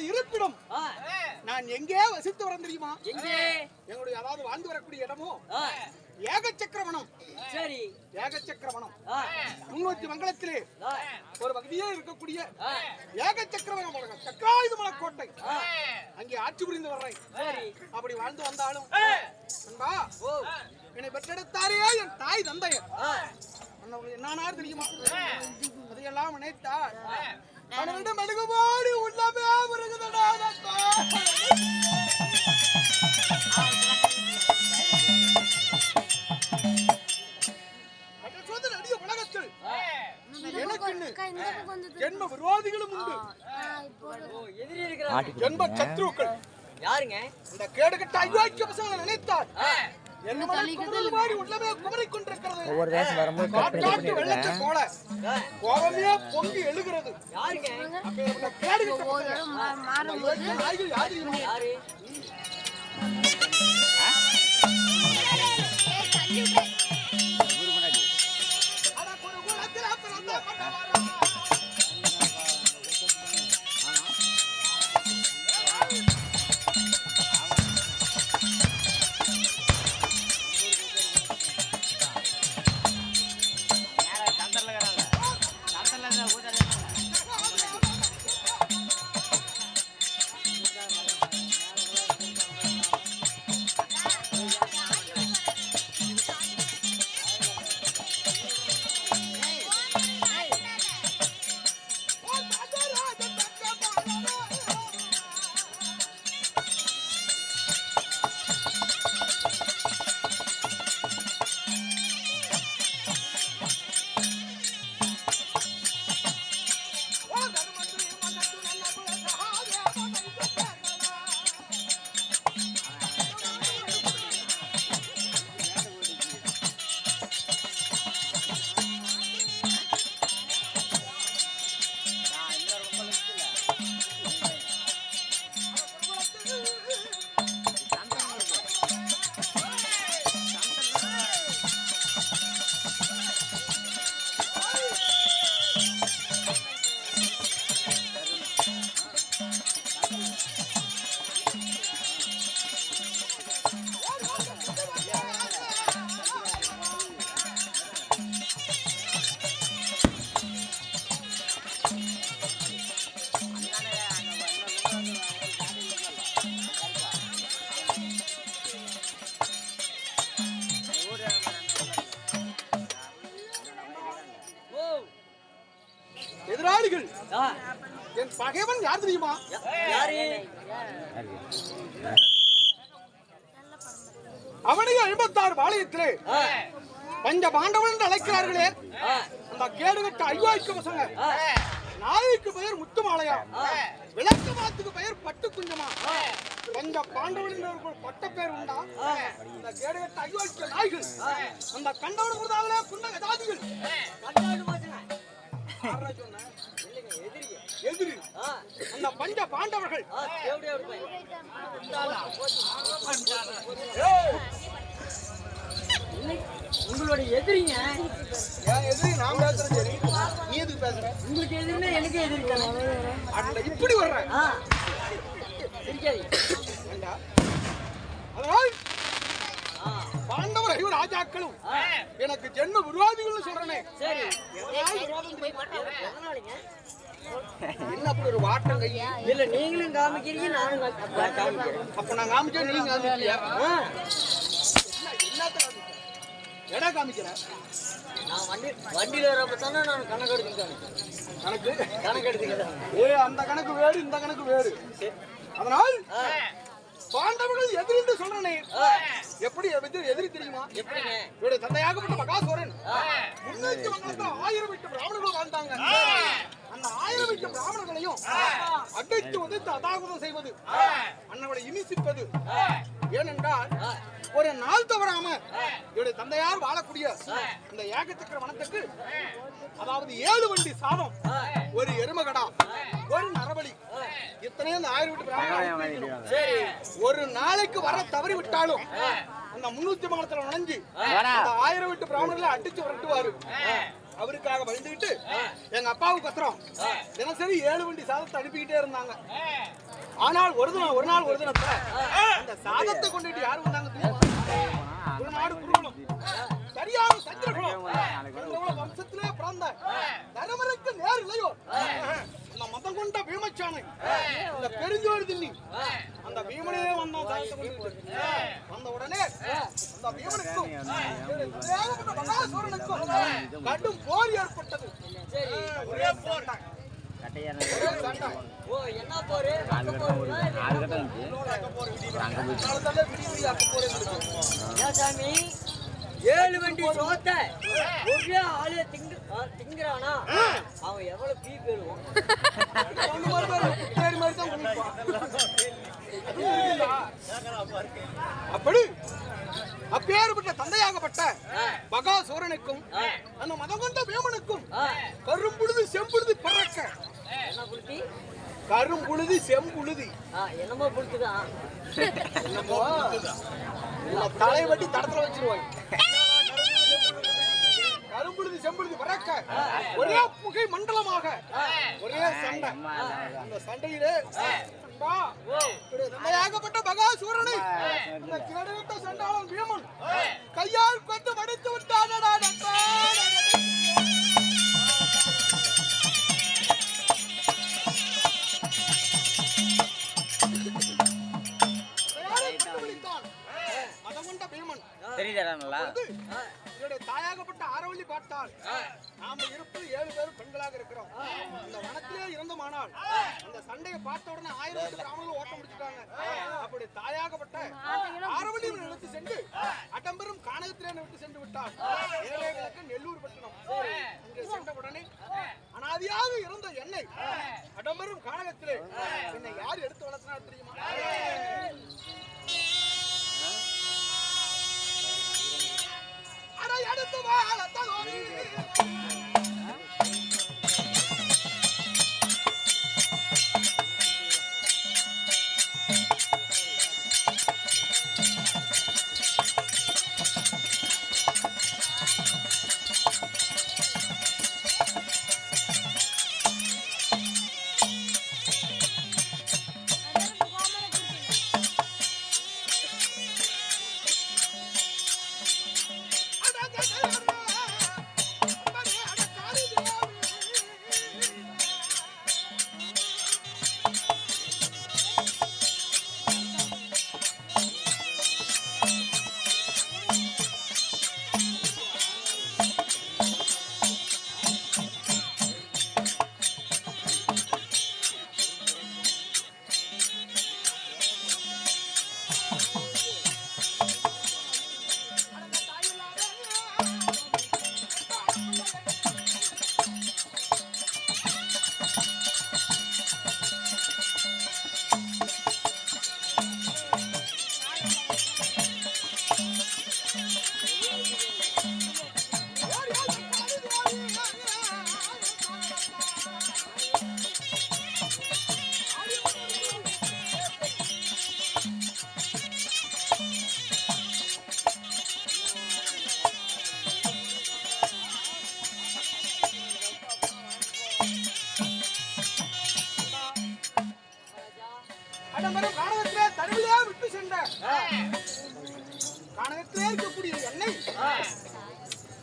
இருப்பிடம் நான் எங்கே வசித்து வரேன் தெரியுமா? எங்களுடைய அதாவது வாழ்ந்து வரக்கூடிய இடமோ ஏகச்சக்கரவனம். சரி, ஏகச்சக்கரவனம் முன்னோக்கி மங்கலத்திலே ஒரு பகுதியே இருக்கக்கூடிய ஏகச்சக்கரவனம் சக்கராயுதமலை கோட்டை. அங்கே ஆட்சி புரிந்து வர்றேன். அப்படி வாழ்ந்து வந்தாலும் அன்பா என்னை பெற்றெடுத்தாரே என் தாய் தந்தையர். என்னானார் தெரியுமா? அதையெல்லாம் நினைத்தார் அவனிடம் மெழுகுபாடு உள்ளமே வருகிறதா. உலகத்தில் ஜென்ம விரோதிகளும் உண்டு, ஜென்ம சத்ருக்கள். யாருங்க இந்த கேடுகட்ட அயோக்கிய பசங்களை நினைத்தார் ஒவ்வொரு வேஷம் வரும்போது கோபமே பொங்கி எழுகிறது. எதிராளிகள் என் பகைவன் யார் தெரியுமா? அவனையும் 56 பாளையத்திலே பஞ்ச பாண்டவன் என்று அழைக்கிறார்களே அந்த கேடுகட்ட அயோக்கிய பசங்க. நாய்க்கு பெயர் முத்துமாலையா, விளக்கு மாத்துக்கு பெயர் பட்டு குஞ்சமா. பஞ்ச பாண்டவன் என்ற பட்ட பேர் உண்டா? அந்த கேடுகட்ட அயோக்கிய நாய்கள் அந்த கண்டவன் கொடுத்தாங்களே குண்ட கதாதிகள். எதிரி அந்த பஞ்ச பாண்டவர்கள் உங்களுடைய எதிரிங்க. எதிரி நான் பேசுறேன். சரி, நீ எதுக்கு பேசுற? உங்களுக்கு எதிரின்னா எனக்கு எதிரி தானே. இப்படி வர்றேன். அதனால் பாண்டவர் 5 ராஜாக்களும் எனக்கு ஜென்ம விரோதிகள் சொல்றேனே. சரி, என்ன அப்படி ஒரு வாட்டம் கை? இல்ல நீங்களும் காமிக்கிறீங்க, நானும் காமிக்கிறேன். அப்ப நான் காமிச்சா நீங்க காமிக்கிறியா? என்னத்த காமிக்கிறேன்? நான் வண்டியில வரப்ப தானே நான் கணக்கு எடுத்துக்கிறேன். கணக்கு எடுத்துக்கிறேன். அந்த கணக்கு வேறு, இந்த கணக்கு வேறு. அதனால் பாண்டவர்கள் எதிரின்று சொல்றேனே எப்படி எதிரி தெரியுமா? எப்படிங்க? இவருடைய தந்தையாகப்பட்ட மகாசூரன் 300 மண்டலத்துல 1000 வீட்டு பிராமணர்கள் வாழ்ந்தாங்க. அந்த 1000 வீட்டு பிராமணர்களையும் அடைத்து உதைத்து அதாகுதம் செய்வது, அன்னவளை இனிசிப்பது. ஏனென்றால் ஒரு நாள் தவறாம இவருடைய தந்தையார் வாழக்கூடிய இந்த ஏகச்சக்கர வனத்துக்கு, அதாவது 7 வண்டி சாதம், ஒரு எருமகடா, ஒரு நரபலி, இத்தனையும் அந்த 1000 வீட்டு பிராமணர்கள் ஒரு நாளைக்கு வர தவறி விட்டாலும் அந்த 300 மண்டலத்துல நுழைஞ்சு அந்த 1000 வீட்டு பிராமணர்களை அடிச்சு விரட்டுவாரு. அவருக்காக பயந்துகிட்டு எங்க அப்பாவுக்கு கத்துறோம் தினசரி 7 வண்டி சாதத்தை அனுப்பிக்கிட்டே இருந்தாங்க. ஆனால் ஒரு தினத்துல அந்த சாதத்தை கொண்டுட்டு யாரு வந்தாங்க தெரியுமா? ஒரு நாடு குருகுலம், சரியான சந்திரகுலம் வம்சத்திலே பிறந்த தருமருக்கு நேர் இல்லையோ அந்த மதம் கொண்ட பீமச்சானை, அந்த பெருஞ்சோறு திண்ணி அந்த பீமனே வந்த உடனே அந்த பீமனுக்கும் மகாசூரனுக்கும் கடும் போர் ஏற்பட்டது. ஒரே போர். ஓ, என்ன போரு? சாமி 7 வண்டி சோத்த ஒரே ஆளே திங்குறானா? அவன் எவ்வளவு பீ பெறுவான்? அப்படி அப்பேற்பட்ட தந்தையாகப்பட்ட மகாசூரனுக்கும் அந்த மதம் கொண்ட வேமனுக்கும் கரும்புழுதி செம்புழுதி பறக்க. என்ன புளுத்தி? கரும்புழுதி செம்புழுதி. என்னமோ புளுத்துதான். தலை வட்டி தடத்துல வச்சிருவாங்க. கரும்புழுதி செம்புழுதி பறக்க ஒரே புகை மண்டலமாக ஒரே சண்டை. அந்த சண்டையிலே தந்தையாகப்பட்ட மகாசூரனை இந்த கிரடவிட்ட சண்டாளன் பீமன் கையால் கொண்டு மடித்து விட்டானடா. மதம் கொண்ட பீமன் என்னுடைய தாயாகப்பட்ட ஆரவல்லி பார்த்தால் நாம இருப்பது 7 பேரும் பெண்களாக இருக்கிறோம். இந்த வனத்திலே இருந்தோமானால் அந்த சண்டையை பார்த்த உடனே 1000 பிராமணர்கள் ஓட்ட முடிச்சுட்டாங்க. அப்படி தாயாகப்பட்ட ஆரவல்லி எடுத்து சென்று அடம்பெரும் கானகத்திலே விட்டு சென்று விட்டார். ஏழை விளக்கு நெல்லூர் பட்டணம். அங்கே சென்ற உடனே அனாதியாக இருந்த எண்ணெய் அடம்பெரும் கானகத்திலே என்னை யார் எடுத்து வளர்த்தினா தெரியுமா? அடுத்து வாழத்தோரி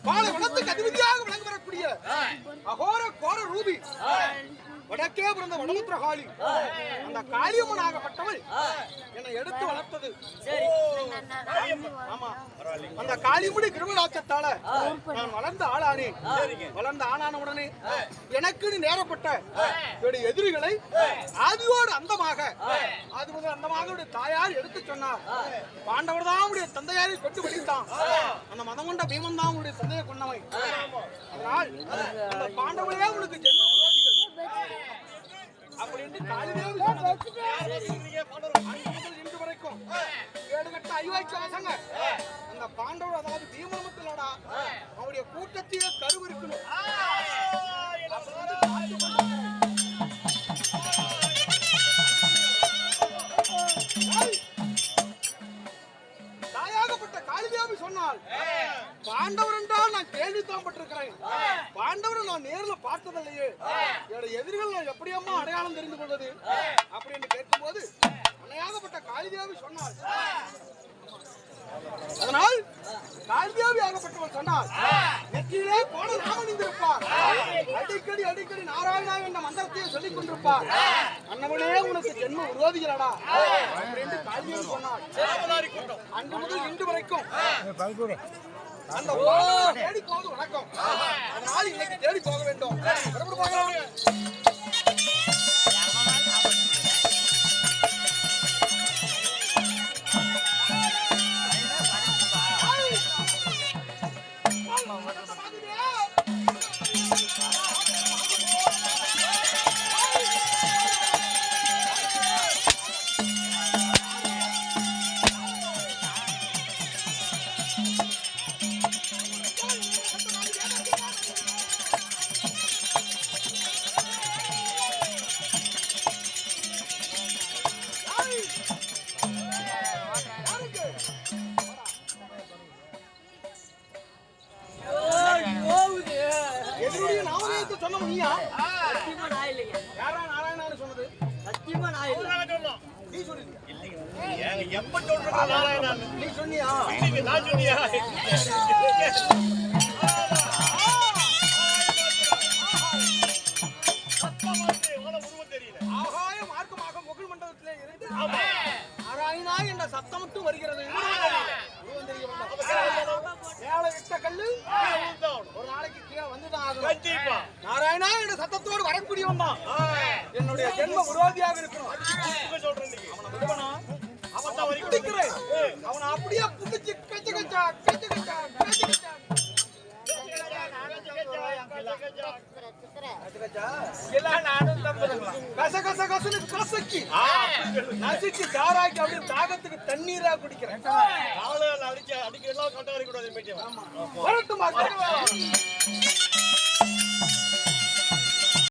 பாலை வனத்துக்கு அதிபதியாக விளங்கி வரக்கூடிய அகோர கோர ரூபி வடக்கே பிறந்த வடமுத்திர காளி அந்த காளியம்மன் ஆகப்பட்டவள் என்னை எடுத்து வளர்த்தது. ஆமா, அந்த காளிமுடி கிருமலாட்சத்தால நான் வளர்ந்த ஆளானேன். வளர்ந்த ஆளான உடனே எனக்குன்னு நேரப்பட்ட என்னுடைய எதிரிகளை ஆதியோடு அந்தமாக அது முதல் அந்தமாக தாயார் எடுத்து சொன்னார். பாண்டவர் தான் உடைய தந்தையாரை கொண்டு பிடித்தான். அந்த மதம் கொண்ட பீமன் தான் உடைய தந்தையை கொண்டவை. அதனால் அந்த பாண்டவரே உனக்கு ஜென்ம விரோதிகள் அப்படின்னு காளிதேவி இன்று வரைக்கும் ஏடுகட்ட ஐவாய்க்கு வசங்க அந்த பாண்டவர் அதாவது பீமமத்திலோட அவருடைய கூட்டத்தையே கருவிருக்கணும். தாயாகப்பட்ட காளிதேவி சொன்னால் பாண்டவர் என்றால் நான் கேள்வித்தான் பட்டிருக்கிறேன். பாண்டவரை நான் நேரில் பார்த்ததில்லையே, என்னோட எதிரிகள் நான் எப்படியம்மா அடையாளம் தெரிந்து கொள்வது அப்படின்னு கேட்கும்போது அன்னையாகப்பட்ட காளிதேவி சொன்னாள். அதனால் காளிதேவி ஆகப்பட்டவள் சொன்னாள், நெற்றியிலே போன ராமனிந்திருப்பார், அடிக்கடி அடிக்கடி நாராயணா என்ற மந்திரத்தையே சொல்லிக் கொண்டிருப்பார். அண்ணவனே உனக்கு ஜென்ம விரோதிகளடா அப்படின்னு காளிதேவி சொன்னாள். அன்று முதல் இன்று வரைக்கும் அந்த தேடி போவது வணக்கம். அதனால் இன்னைக்கு தேடி போக வேண்டும். எதிரியுடைய நாமதேயத்தை சொன்னவன் நீயா? யாரா நாராயணான்னு சொன்னது? சத்தியமா நான் இல்லை. நீ சொல்லியா? எப்ப சொல்றா நாராயணன்? நீ சொன்னியா? நான் சொன்னியா? ஆகாய மார்க்கமாக முகல் மண்டலத்திலே இருந்து நாராயணா என்ற சத்தம் மட்டும் வருகிறது. மேல இட்ட கல்லு ஒரு நாளைக்கு கீழே வந்துதான் ஆகும். நாராயணா என்ற சத்தத்தோடு வரக்கூடியவன் தான் என்னுடைய ஜென்ம விரோதியாக இருக்கணும். அவனை பிடிக்கிறேன், அவனை அப்படியே பிடிச்சு கச்ச கச்சா கச்ச கச்சா கச்ச கச்சா தாகத்துக்கு தண்ணீரா குடிக்கிறேன். அடிக்க எல்லாம் கண்டாரி கூடாது. வரட்டும்.